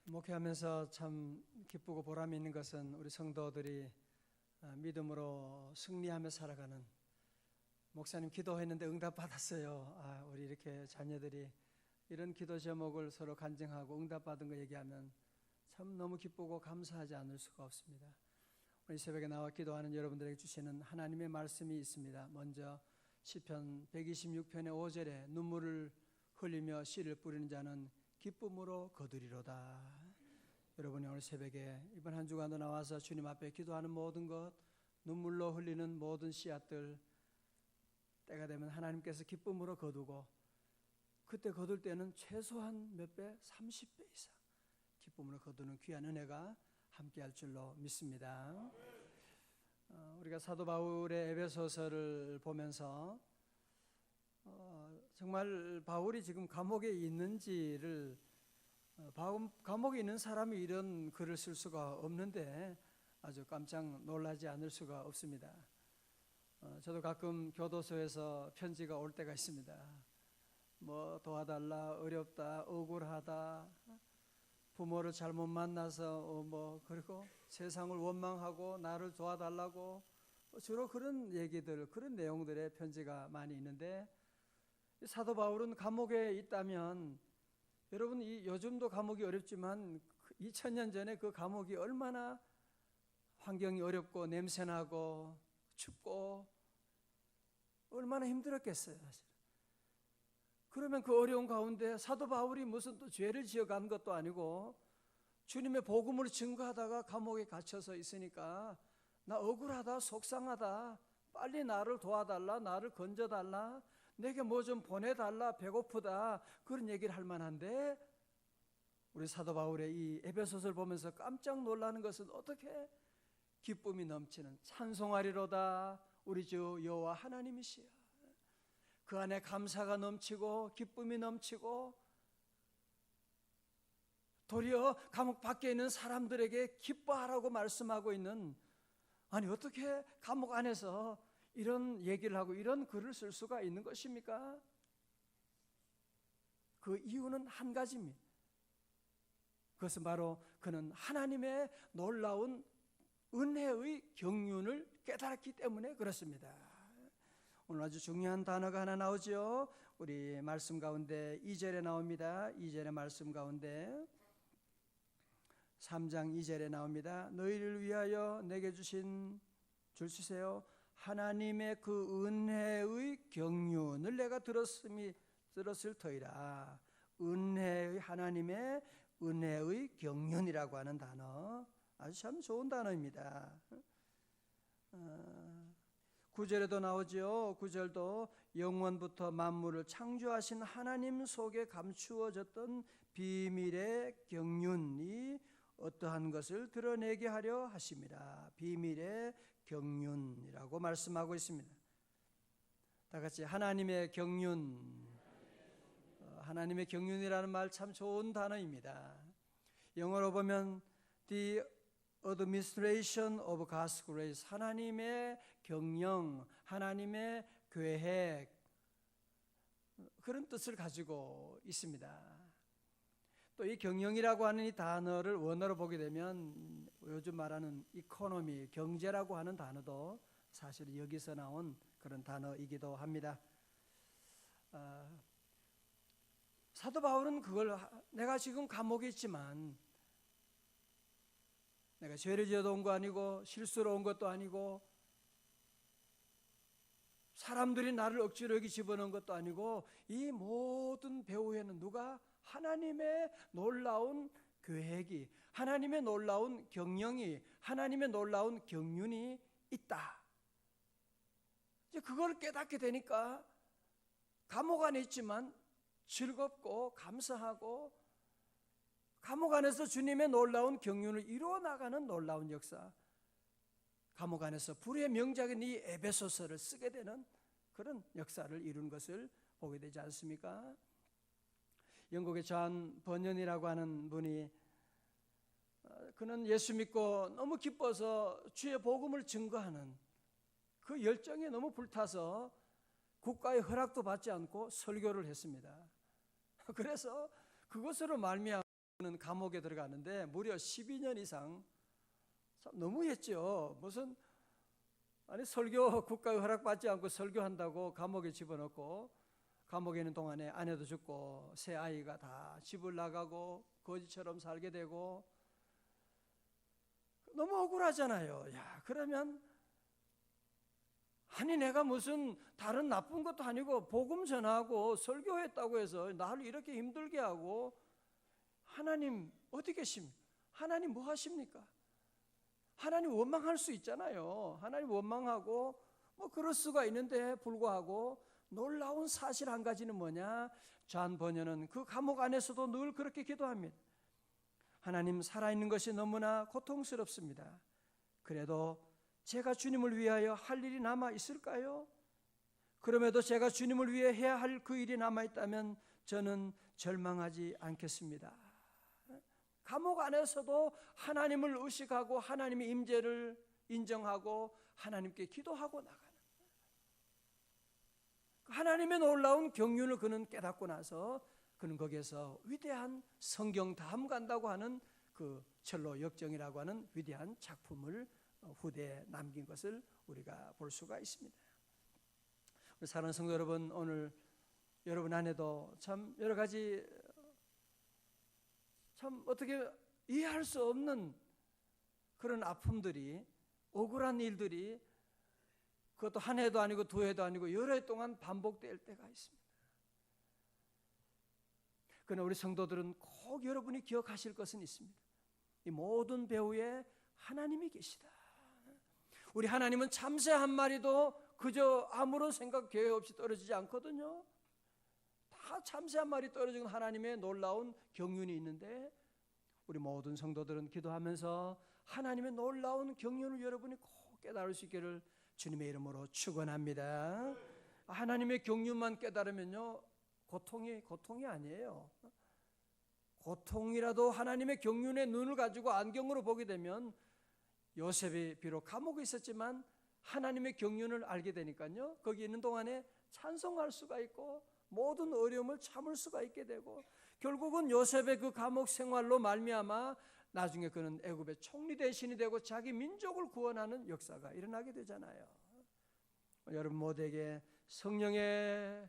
목회하면서 참 기쁘고 보람이 있는 것은 우리 성도들이 믿음으로 승리하며 살아가는, 목사님 기도했는데 응답받았어요. 우리 이렇게 자녀들이 이런 기도 제목을 서로 간증하고 응답받은 거 얘기하면 참 너무 기쁘고 감사하지 않을 수가 없습니다. 우리 새벽에 나와 기도하는 여러분들에게 주시는 하나님의 말씀이 있습니다. 먼저 시편 126편의 5절에 눈물을 흘리며 씨를 뿌리는 자는 기쁨으로 거두리로다. 여러분이 오늘 새벽에 이번 한 주간도 나와서 주님 앞에 기도하는 모든 것, 눈물로 흘리는 모든 씨앗들, 때가 되면 하나님께서 기쁨으로 거두고, 그때 거둘 때는 최소한 몇 배? 30배 이상 기쁨으로 거두는 귀한 은혜가 함께할 줄로 믿습니다. 우리가 사도 바울의 에베소서를 보면서 정말 바울이 지금 감옥에 있는지를, 감옥에 있는 사람이 이런 글을 쓸 수가 없는데 아주 깜짝 놀라지 않을 수가 없습니다. 저도 가끔 교도소에서 편지가 올 때가 있습니다. 뭐 도와달라, 어렵다, 억울하다, 부모를 잘못 만나서 그리고 세상을 원망하고 나를 도와달라고, 주로 그런 얘기들, 그런 내용들의 편지가 많이 있는데, 사도 바울은 감옥에 있다면, 여러분 요즘도 감옥이 어렵지만 2000년 전에 그 감옥이 얼마나 환경이 어렵고 냄새나고 춥고 얼마나 힘들었겠어요, 사실. 그러면 그 어려운 가운데 사도 바울이 무슨 또 죄를 지어간 것도 아니고 주님의 복음을 증거하다가 감옥에 갇혀서 있으니까 나 억울하다, 속상하다, 빨리 나를 도와달라, 나를 건져달라, 내게 뭐 좀 보내달라, 배고프다, 그런 얘기를 할 만한데, 우리 사도 바울의 이 에베소서를 보면서 깜짝 놀라는 것은 어떻게 기쁨이 넘치는, 찬송하리로다 우리 주 여호와 하나님이시여, 그 안에 감사가 넘치고 기쁨이 넘치고, 도리어 감옥 밖에 있는 사람들에게 기뻐하라고 말씀하고 있는, 아니 어떻게 감옥 안에서 이런 얘기를 하고 이런 글을 쓸 수가 있는 것입니까? 그 이유는 한 가지입니다. 그것은 바로 그는 하나님의 놀라운 은혜의 경륜을 깨달았기 때문에 그렇습니다. 오늘 아주 중요한 단어가 하나 나오죠. 우리 말씀 가운데 2절에 나옵니다. 2절의 말씀 가운데 3장 2절에 나옵니다. 너희를 위하여 내게 주신, 줄 주세요, 하나님의 그 은혜의 경륜을 내가 들었을 터이라. 은혜의, 하나님의 은혜의 경륜이라고 하는 단어, 아주 참 좋은 단어입니다. 9절에도 나오죠. 9절도 영원부터 만물을 창조하신 하나님 속에 감추어졌던 비밀의 경륜이 어떠한 것을 드러내게 하려 하심이라. 비밀의 경륜이라고 말씀하고 있습니다. 다 같이 하나님의 경륜. 하나님의 경륜이라는 말 참 좋은 단어입니다. 영어로 보면 The Administration of God's Grace, 하나님의 경영, 하나님의 계획, 그런 뜻을 가지고 있습니다. 또 이 경영이라고 하는 이 단어를 원어로 보게 되면 요즘 말하는 이코노미, 경제라고 하는 단어도 사실 여기서 나온 그런 단어이기도 합니다. 사도 바울은 그걸, 내가 지금 감옥에 있지만 내가 죄를 지어도 온 거 아니고 실수로 온 것도 아니고 사람들이 나를 억지로 여기 집어넣은 것도 아니고, 이 모든 배후에는 누가? 하나님의 놀라운 계획이, 하나님의 놀라운 경영이, 하나님의 놀라운 경륜이 있다. 이제 그걸 깨닫게 되니까 감옥 안에 있지만 즐겁고 감사하고, 감옥 안에서 주님의 놀라운 경륜을 이루어 나가는 놀라운 역사, 감옥 안에서 불의 명작인 이 에베소서를 쓰게 되는 그런 역사를 이룬 것을 보게 되지 않습니까? 영국의 존 번연이라고 하는 분이, 그는 예수 믿고 너무 기뻐서 주의 복음을 증거하는 그 열정에 너무 불타서 국가의 허락도 받지 않고 설교를 했습니다. 그래서 그것으로 말미암아 감옥에 들어갔는데 무려 12년 이상. 참 너무했죠. 무슨 아니 설교 국가의 허락받지 않고 설교한다고 감옥에 집어넣고, 감옥에 있는 동안에 아내도 죽고 새 아이가 다 집을 나가고 거지처럼 살게 되고 너무 억울하잖아요. 야, 그러면 아니 내가 무슨 다른 나쁜 것도 아니고 복음 전하고 설교했다고 해서 나를 이렇게 힘들게 하고, 하나님 어디 계십니까? 하나님 뭐 하십니까? 하나님 원망할 수 있잖아요. 하나님 원망하고 뭐 그럴 수가 있는데 불구하고 놀라운 사실 한 가지는 뭐냐? 존 버녀는 그 감옥 안에서도 늘 그렇게 기도합니다. 하나님, 살아있는 것이 너무나 고통스럽습니다. 그래도 제가 주님을 위하여 할 일이 남아 있을까요? 그럼에도 제가 주님을 위해 해야 할 그 일이 남아 있다면 저는 절망하지 않겠습니다. 감옥 안에서도 하나님을 의식하고 하나님의 임재를 인정하고 하나님께 기도하고 나가는, 하나님의 놀라운 경륜을 그는 깨닫고 나서 그는 거기에서 위대한 성경 다음 간다고 하는 그 철로 역정이라고 하는 위대한 작품을 후대에 남긴 것을 우리가 볼 수가 있습니다. 우리 사랑하는 성도 여러분, 오늘 여러분 안에도 참 여러 가지 참 어떻게 이해할 수 없는 그런 아픔들이, 억울한 일들이 그것도 한 해도 아니고 두 해도 아니고 여러 해 동안 반복될 때가 있습니다. 그러나 우리 성도들은 꼭 여러분이 기억하실 것은 있습니다. 이 모든 배후에 하나님이 계시다. 우리 하나님은 참새 한 마리도 그저 아무런 생각 계획 없이 떨어지지 않거든요. 다 참새 한 마리 떨어지는 하나님의 놀라운 경륜이 있는데, 우리 모든 성도들은 기도하면서 하나님의 놀라운 경륜을 여러분이 꼭 깨달을 수 있기를 주님의 이름으로 축원합니다. 하나님의 경륜만 깨달으면요, 고통이 아니에요. 고통이라도 하나님의 경륜의 눈을 가지고 안경으로 보게 되면, 요셉이 비록 감옥에 있었지만 하나님의 경륜을 알게 되니까요, 거기 있는 동안에 찬송할 수가 있고 모든 어려움을 참을 수가 있게 되고, 결국은 요셉의 그 감옥 생활로 말미암아 나중에 그는 애굽의 총리 대신이 되고 자기 민족을 구원하는 역사가 일어나게 되잖아요. 여러분 모두에게 성령의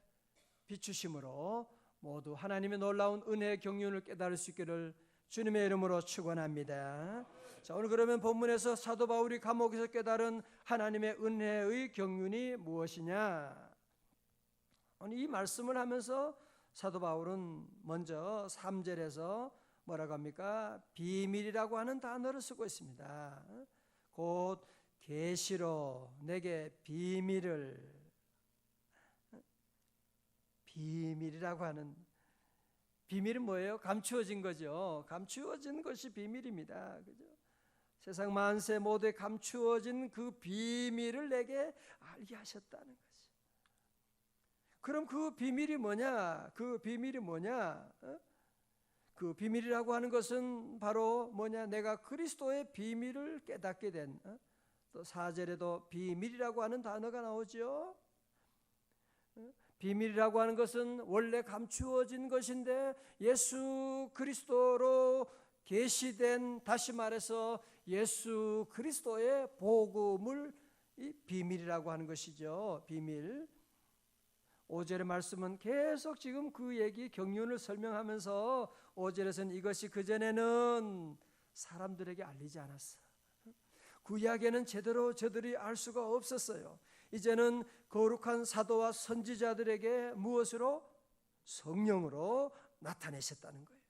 비추심으로 모두 하나님의 놀라운 은혜의 경륜을 깨달을 수 있기를 주님의 이름으로 축원합니다. 자, 오늘 그러면 본문에서 사도 바울이 감옥에서 깨달은 하나님의 은혜의 경륜이 무엇이냐? 오늘 이 말씀을 하면서 사도 바울은 먼저 3절에서 뭐라고 합니까? 비밀이라고 하는 단어를 쓰고 있습니다. 곧 계시로 내게 비밀이라고 하는, 비밀은 뭐예요? 감추어진 거죠. 감추어진 것이 비밀입니다. 그죠? 세상 만세 모두에 감추어진 그 비밀을 내게 알게 하셨다는 거지. 그럼 그 비밀이 뭐냐? 그 비밀이 뭐냐? 그 비밀이라고 하는 것은 바로 뭐냐? 내가 그리스도의 비밀을 깨닫게 된, 또 4절에도 비밀이라고 하는 단어가 나오죠. 비밀이라고 하는 것은 원래 감추어진 것인데 예수 그리스도로 계시된, 다시 말해서 예수 그리스도의 복음을 이 비밀이라고 하는 것이죠. 비밀. 5절의 말씀은 계속 지금 그 얘기 경륜을 설명하면서 5절에서는 이것이 그전에는 사람들에게 알리지 않았어. 구약에는 제대로 저들이 알 수가 없었어요. 이제는 거룩한 사도와 선지자들에게 무엇으로? 성령으로 나타내셨다는 거예요.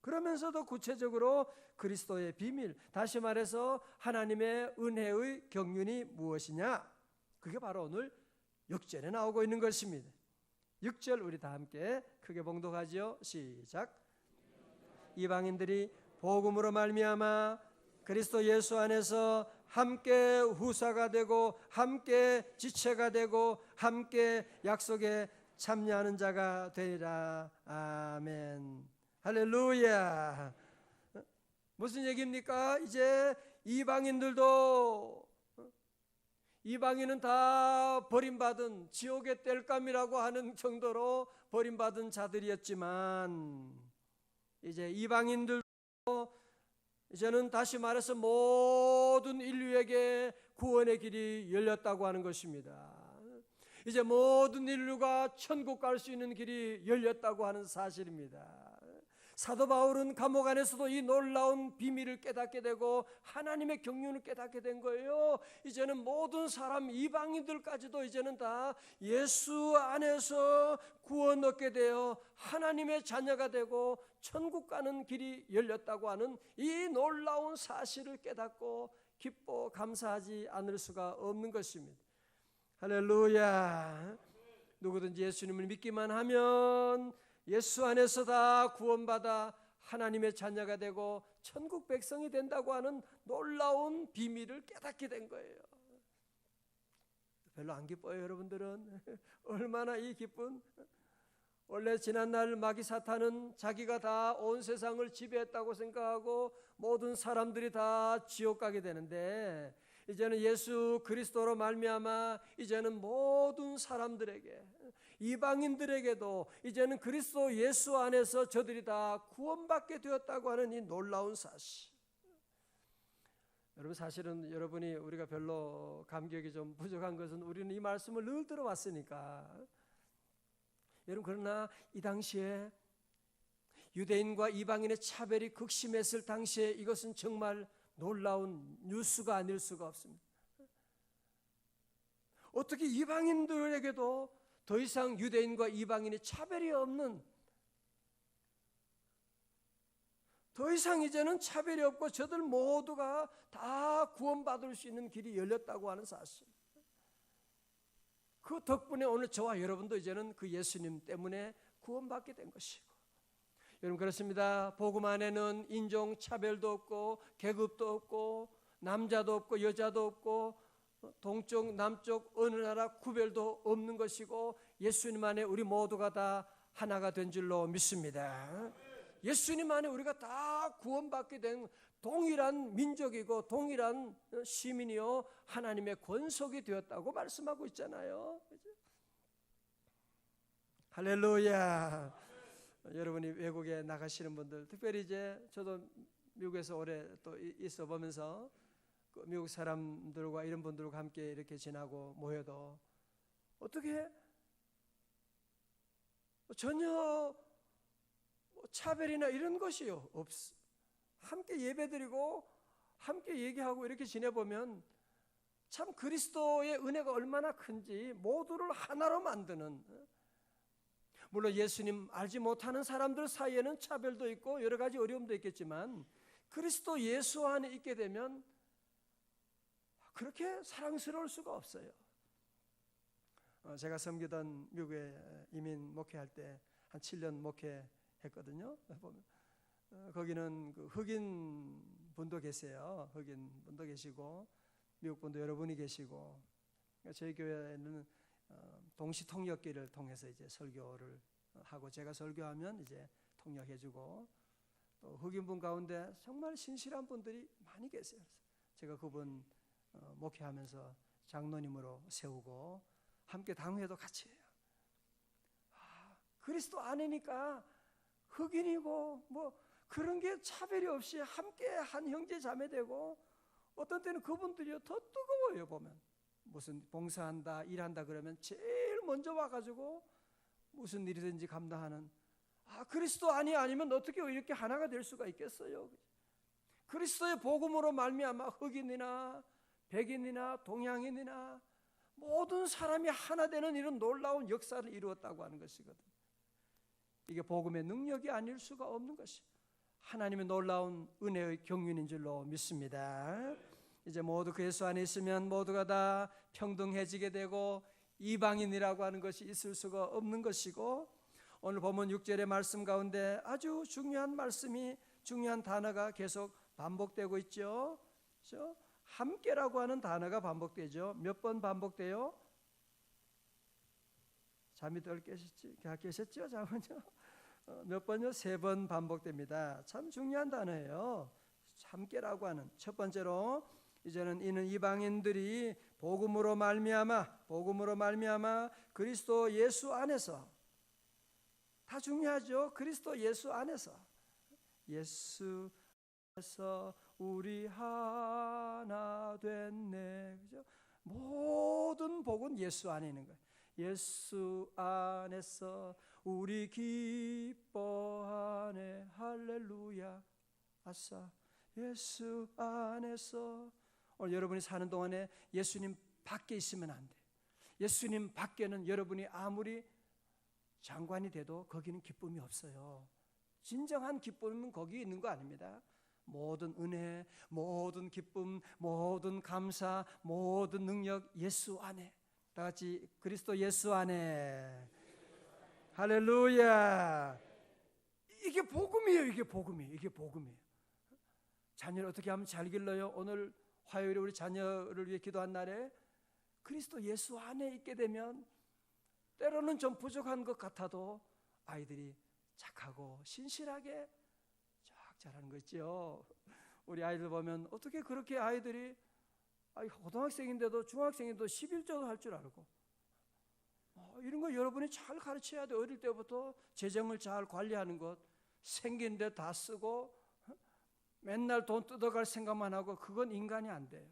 그러면서도 구체적으로 그리스도의 비밀, 다시 말해서 하나님의 은혜의 경륜이 무엇이냐? 그게 바로 오늘 6절에 나오고 있는 것입니다. 6절 우리 다 함께 크게 봉독하죠. 시작. 이방인들이 복음으로 말미암아 그리스도 예수 안에서 함께 후사가 되고 함께 지체가 되고 함께 약속에 참여하는 자가 되리라. 아멘. 할렐루야. 무슨 얘기입니까? 이제 이방인은 다 버림받은 지옥의 땔감이라고 하는 정도로 버림받은 자들이었지만, 이제 이방인들 이제는 다시 말해서 모든 인류에게 구원의 길이 열렸다고 하는 것입니다. 이제 모든 인류가 천국 갈 수 있는 길이 열렸다고 하는 사실입니다. 사도 바울은 감옥 안에서도 이 놀라운 비밀을 깨닫게 되고 하나님의 경륜을 깨닫게 된 거예요. 이제는 모든 사람, 이방인들까지도 이제는 다 예수 안에서 구원 얻게 되어 하나님의 자녀가 되고 천국 가는 길이 열렸다고 하는 이 놀라운 사실을 깨닫고 기뻐 감사하지 않을 수가 없는 것입니다. 할렐루야. 누구든지 예수님을 믿기만 하면 예수 안에서 다 구원받아 하나님의 자녀가 되고 천국 백성이 된다고 하는 놀라운 비밀을 깨닫게 된 거예요. 별로 안 기뻐요, 여러분들은? 얼마나 이 기쁜? 원래 지난날 마귀 사탄은 자기가 다 온 세상을 지배했다고 생각하고 모든 사람들이 다 지옥 가게 되는데, 이제는 예수 그리스도로 말미암아 이제는 모든 사람들에게, 이방인들에게도 이제는 그리스도 예수 안에서 저들이 다 구원받게 되었다고 하는 이 놀라운 사실. 여러분, 사실은 여러분이 우리가 별로 감격이 좀 부족한 것은 우리는 이 말씀을 늘 들어왔으니까. 여러분, 그러나 이 당시에 유대인과 이방인의 차별이 극심했을 당시에 이것은 정말 놀라운 뉴스가 아닐 수가 없습니다. 어떻게 이방인들에게도 더 이상 유대인과 이방인의 차별이 없는, 더 이상 이제는 차별이 없고 저들 모두가 다 구원받을 수 있는 길이 열렸다고 하는 사실. 그 덕분에 오늘 저와 여러분도 이제는 그 예수님 때문에 구원받게 된 것이고, 여러분 그렇습니다. 복음 안에는 인종 차별도 없고 계급도 없고 남자도 없고 여자도 없고 동쪽 남쪽 어느 나라 구별도 없는 것이고 예수님 안에 우리 모두가 다 하나가 된 줄로 믿습니다. 예수님 안에 우리가 다 구원받게 된 동일한 민족이고 동일한 시민이요 하나님의 권속이 되었다고 말씀하고 있잖아요. 할렐루야. 여러분이 외국에 나가시는 분들, 특별히 이제 저도 미국에서 오래 또 있어 보면서 그 미국 사람들과 이런 분들과 함께 이렇게 지나고 모여도 어떻게 전혀 차별이나 이런 것이요 없어. 함께 예배드리고 함께 얘기하고 이렇게 지내보면 참 그리스도의 은혜가 얼마나 큰지 모두를 하나로 만드는, 물론 예수님 알지 못하는 사람들 사이에는 차별도 있고 여러 가지 어려움도 있겠지만 그리스도 예수 안에 있게 되면 그렇게 사랑스러울 수가 없어요. 제가 섬기던 미국에 이민 목회할 때 한 7년 목회했거든요. 거기는 그 흑인 분도 계세요. 흑인 분도 계시고 미국 분도 여러분이 계시고, 저희 교회는 동시 통역기를 통해서 이제 설교를 하고 제가 설교하면 이제 통역해주고, 또 흑인분 가운데 정말 신실한 분들이 많이 계세요. 제가 그분 목회하면서 장로님으로 세우고 함께 당회도 같이 해요. 그리스도 안이니까 흑인이고 뭐 그런 게 차별이 없이 함께 한 형제 자매 되고, 어떤 때는 그분들이 더 뜨거워요. 보면 무슨 봉사한다 일한다 그러면 제일 먼저 와가지고 무슨 일이든지 감당하는, 그리스도 아니면 어떻게 이렇게 하나가 될 수가 있겠어요. 그리스도의 복음으로 말미암아 흑인이나 백인이나 동양인이나 모든 사람이 하나 되는 이런 놀라운 역사를 이루었다고 하는 것이거든요. 이게 복음의 능력이 아닐 수가 없는 것이 하나님의 놀라운 은혜의 경륜인 줄로 믿습니다. 이제 모두 그 예수 안에 있으면 모두가 다 평등해지게 되고 이방인이라고 하는 것이 있을 수가 없는 것이고, 오늘 본문 6절의 말씀 가운데 아주 중요한 말씀이, 중요한 단어가 계속 반복되고 있죠. 그렇죠? 함께라고 하는 단어가 반복되죠. 몇 번 반복돼요? 잠이 덜 깨셨죠? 잠은요? 몇 번요? 3번 반복됩니다. 참 중요한 단어예요. 함께라고 하는. 첫 번째로 이제는 이는 이방인들이 복음으로 말미암아 그리스도 예수 안에서, 다 중요하죠. 그리스도 예수 안에서, 예수 그래서 우리 하나 됐네. 그죠? 모든 복은 예수 안에 있는 거예요. 예수 안에서 우리 기뻐하네. 할렐루야. 아싸. 예수 안에서. 오늘 여러분이 사는 동안에 예수님 밖에 있으면 안 돼. 예수님 밖에는 여러분이 아무리 장관이 돼도 거기는 기쁨이 없어요. 진정한 기쁨은 거기 있는 거 아닙니다. 모든 은혜, 모든 기쁨, 모든 감사, 모든 능력 예수 안에. 다 같이 그리스도 예수 안에. 할렐루야. 이게 복음이에요. 이게 복음이에요. 자녀를 어떻게 하면 잘 길러요? 오늘 화요일에 우리 자녀를 위해 기도한 날에 그리스도 예수 안에 있게 되면 때로는 좀 부족한 것 같아도 아이들이 착하고 신실하게 쫙 자라는 거 있죠. 우리 아이들 보면 어떻게 그렇게 아이들이 고등학생인데도 중학생인데도 11조도 할 줄 알고, 이런 거 여러분이 잘 가르쳐야 돼. 어릴 때부터 재정을 잘 관리하는 것, 생긴 데 다 쓰고 맨날 돈 뜯어갈 생각만 하고, 그건 인간이 안 돼요.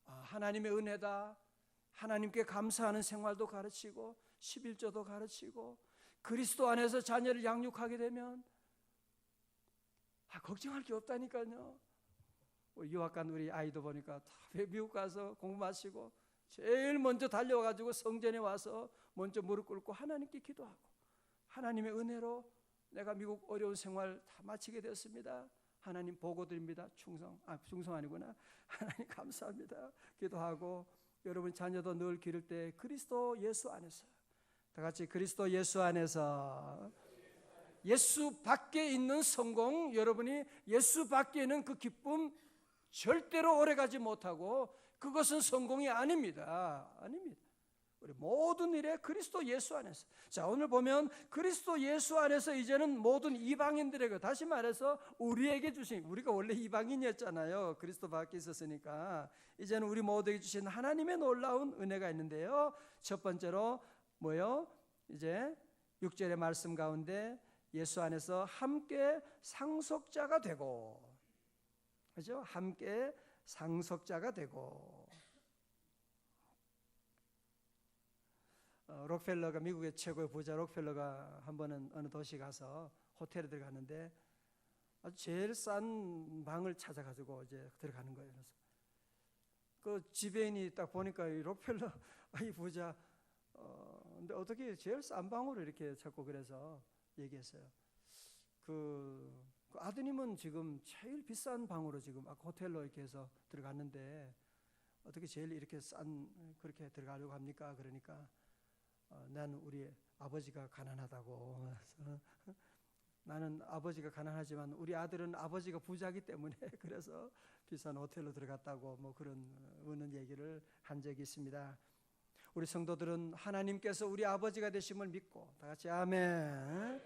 하나님의 은혜다, 하나님께 감사하는 생활도 가르치고 11조도 가르치고 그리스도 안에서 자녀를 양육하게 되면 걱정할 게 없다니까요. 유학 간 우리 아이도 보니까 다 미국 가서 공부 마치고 제일 먼저 달려와가지고 성전에 와서 먼저 무릎 꿇고 하나님께 기도하고, 하나님의 은혜로 내가 미국 어려운 생활 다 마치게 되었습니다. 하나님 보고 드립니다. 충성 아니구나. 하나님 감사합니다. 기도하고, 여러분 자녀도 늘 기를 때 그리스도 예수 안에서, 다 같이 그리스도 예수 안에서. 예수 밖에 있는 성공, 여러분이 예수 밖에 있는 그 기쁨 절대로 오래가지 못하고 그것은 성공이 아닙니다. 우리 모든 일에 그리스도 예수 안에서. 자, 오늘 보면 그리스도 예수 안에서 이제는 모든 이방인들에게, 다시 말해서 우리에게 주신, 우리가 원래 이방인이었잖아요. 그리스도 밖에 있었으니까. 이제는 우리 모두에게 주신 하나님의 놀라운 은혜가 있는데요. 첫 번째로 뭐요? 이제 6절의 말씀 가운데 예수 안에서 함께 상속자가 되고, 그죠? 함께 상속자가 되고. 록펠러가, 미국의 최고의 부자 록펠러가 한 번은 어느 도시 가서 호텔에 들어갔는데 아주 제일 싼 방을 찾아가지고 이제 들어가는 거예요. 그래서 그 지배인이 딱 보니까 이 록펠러 이 부자, 근데 어떻게 제일 싼 방으로 이렇게 자꾸, 그래서 얘기했어요. 그 아드님은 지금 제일 비싼 방으로 지금 아까 호텔로 이렇게 해서 들어갔는데 어떻게 제일 이렇게 싼 그렇게 들어가려고 합니까? 그러니까 나는 우리 아버지가 가난하다고. 나는 아버지가 가난하지만 우리 아들은 아버지가 부자기 때문에 그래서 비싼 호텔로 들어갔다고, 뭐 그런 우는 얘기를 한 적이 있습니다. 우리 성도들은 하나님께서 우리 아버지가 되심을 믿고, 다 같이 아멘.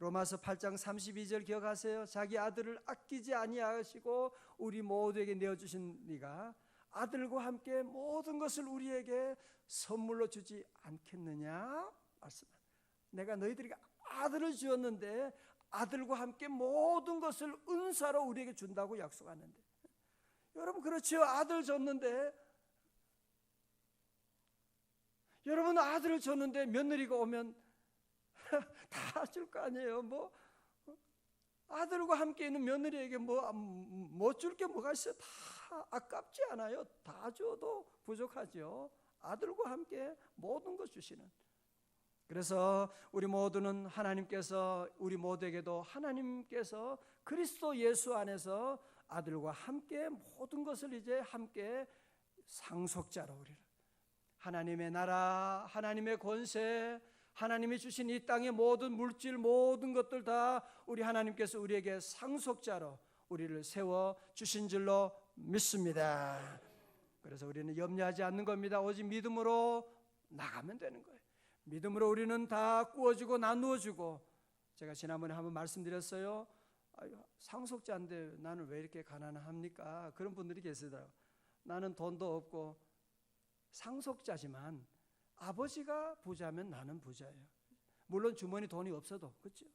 로마서 8장 32절 기억하세요? 자기 아들을 아끼지 아니하시고 우리 모두에게 내어주신 네가 아들과 함께 모든 것을 우리에게 선물로 주지 않겠느냐? 말씀합니다. 내가 너희들에게 아들을 주었는데 아들과 함께 모든 것을 은사로 우리에게 준다고 약속하는데, 여러분 그렇죠? 아들 줬는데, 여러분 아들을 줬는데 며느리가 오면 다 줄 거 아니에요. 뭐 아들과 함께 있는 며느리에게 뭐 줄 게 뭐가 있어요? 다 아깝지 않아요? 다 줘도 부족하죠. 아들과 함께 모든 것 주시는. 그래서 우리 모두는 하나님께서 우리 모두에게도 하나님께서 그리스도 예수 안에서 아들과 함께 모든 것을 이제 함께 상속자로, 우리를 하나님의 나라, 하나님의 권세, 하나님이 주신 이 땅의 모든 물질, 모든 것들 다 우리 하나님께서 우리에게 상속자로 우리를 세워 주신 줄로 믿습니다. 그래서 우리는 염려하지 않는 겁니다. 오직 믿음으로 나가면 되는 거예요. 믿음으로 우리는 다 구워주고 나누어주고. 제가 지난번에 한번 말씀드렸어요. 상속자인데 나는 왜 이렇게 가난합니까? 그런 분들이 계시더라고요. 나는 돈도 없고 상속자지만 아버지가 부자면 나는 부자예요. 물론 주머니 돈이 없어도, 그렇죠?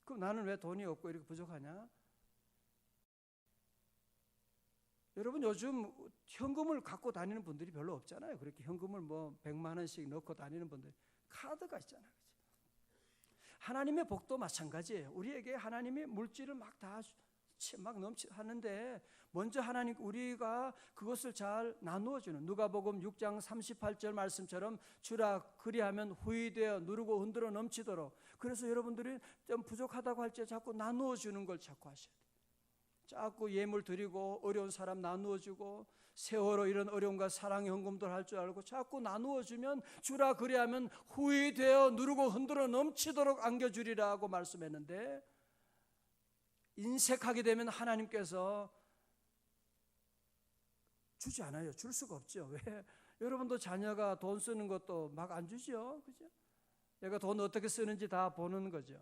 그럼 나는 왜 돈이 없고 이렇게 부족하냐? 여러분 요즘 현금을 갖고 다니는 분들이 별로 없잖아요. 그렇게 현금을 뭐 100만 원씩 넣고 다니는 분들, 카드가 있잖아요. 하나님의 복도 마찬가지예요. 우리에게 하나님이 물질을 막 넘치하는데 먼저 하나님 우리가 그것을 잘 나누어 주는, 누가복음 6장 38절 말씀처럼 주라 그리하면 후히되어 누르고 흔들어 넘치도록. 그래서 여러분들이 좀 부족하다고 할 때 자꾸 나누어 주는 걸 자꾸 하셔야 돼요. 자꾸 예물 드리고 어려운 사람 나누어 주고, 세월호 이런 어려움과 사랑의 헌금들 할 줄 알고 자꾸 나누어 주면 주라 그리하면 후히되어 누르고 흔들어 넘치도록 안겨주리라 하고 말씀했는데, 인색하게 되면 하나님께서 주지 않아요. 줄 수가 없죠. 왜? 여러분도 자녀가 돈 쓰는 것도 막 안 주죠. 그죠? 얘가 돈 어떻게 쓰는지 다 보는 거죠.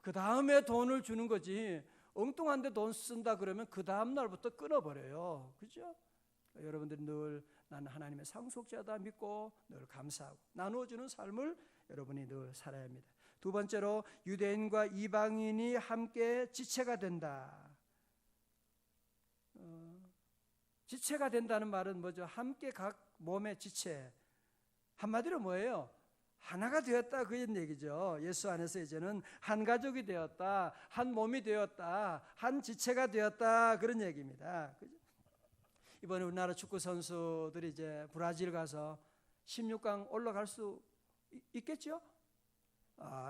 그 다음에 돈을 주는 거지, 엉뚱한 데 돈 쓴다 그러면 그 다음 날부터 끊어버려요. 그죠? 여러분들이 늘 나는 하나님의 상속자다 믿고 늘 감사하고 나누어주는 삶을 여러분이 늘 살아야 합니다. 두 번째로, 유대인과 이방인이 함께 지체가 된다. 지체가 된다는 말은 뭐죠? 함께 각 몸의 지체. 한마디로 뭐예요? 하나가 되었다, 그런 얘기죠. 예수 안에서 이제는 한 가족이 되었다, 한 몸이 되었다, 한 지체가 되었다, 그런 얘기입니다. 그죠? 이번에 우리나라 축구 선수들이 이제 브라질 가서 16강 올라갈 수 있겠죠?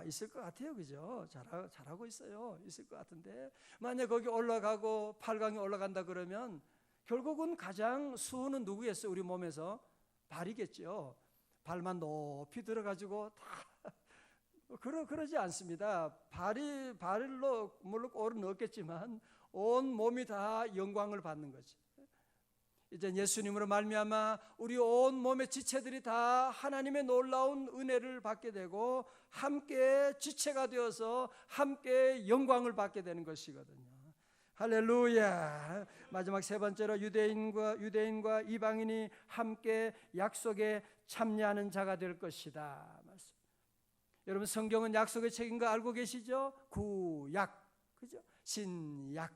있을 것 같아요. 그죠? 잘하고 있어요. 있을 것 같은데, 만약 거기 올라가고 8강에 올라간다 그러면 결국은 가장 수호는 누구겠어요? 우리 몸에서 발이겠죠. 발만 높이 들어가지고 다 그러지 않습니다. 발로 물론 골은 넣겠지만 온 몸이 다 영광을 받는 거지. 이제 예수님으로 말미암아 우리 온 몸의 지체들이 다 하나님의 놀라운 은혜를 받게 되고 함께 지체가 되어서 함께 영광을 받게 되는 것이거든요. 할렐루야. 마지막 세 번째로, 유대인과 이방인이 함께 약속에 참여하는 자가 될 것이다. 말씀. 여러분, 성경은 약속의 책인 거 알고 계시죠? 구약, 그죠? 신약,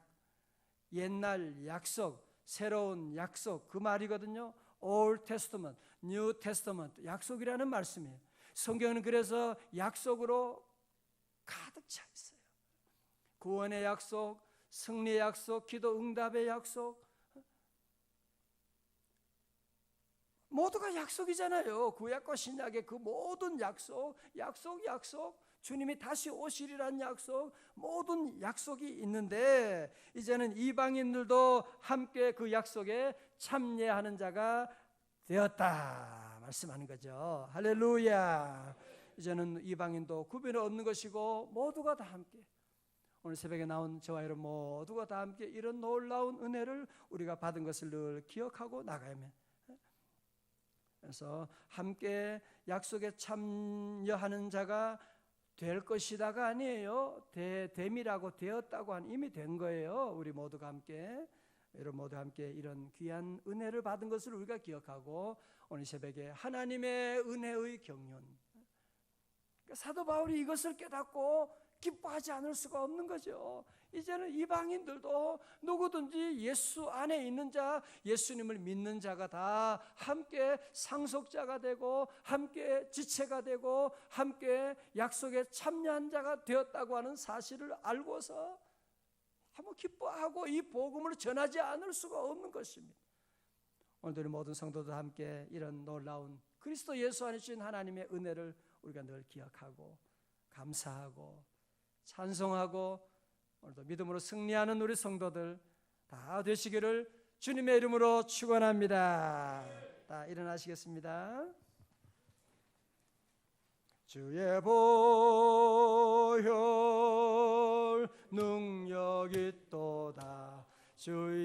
옛날 약속, 새로운 약속, 그 말이거든요. Old Testament, New Testament, 약속이라는 말씀이에요. 성경은 그래서 약속으로 가득 차 있어요. 구원의 약속, 승리의 약속, 기도 응답의 약속, 모두가 약속이잖아요. 구약과 신약의 그 모든 약속, 주님이 다시 오시리란 약속, 모든 약속이 있는데 이제는 이방인들도 함께 그 약속에 참여하는 자가 되었다 말씀하는 거죠. 할렐루야. 이제는 이방인도 구별이 없는 것이고 모두가 다 함께, 오늘 새벽에 나온 저와 여러분 모두가 다 함께 이런 놀라운 은혜를 우리가 받은 것을 늘 기억하고 나가야 합니다. 그래서 함께 약속에 참여하는 자가 될 것이다가 아니에요. 됨이라고 되었다고 한 이미 된 거예요. 우리 모두가 함께, 여러분 모두 함께 이런 귀한 은혜를 받은 것을 우리가 기억하고 오늘 새벽에 하나님의 은혜의 경륜, 그러니까 사도 바울이 이것을 깨닫고 기뻐하지 않을 수가 없는 거죠. 이제는 이방인들도 누구든지 예수 안에 있는 자, 예수님을 믿는 자가 다 함께 상속자가 되고 함께 지체가 되고 함께 약속에 참여한 자가 되었다고 하는 사실을 알고서 한번 기뻐하고 이 복음을 전하지 않을 수가 없는 것입니다. 오늘도 모든 성도들 함께 이런 놀라운 그리스도 예수 안에 주신 하나님의 은혜를 우리가 늘 기억하고 감사하고 찬송하고 오늘도 믿음으로 승리하는 우리 성도들 다 되시기를 주님의 이름으로 축원합니다. 다 일어나시겠습니다. 주의 보혈 능력 있도다. 주의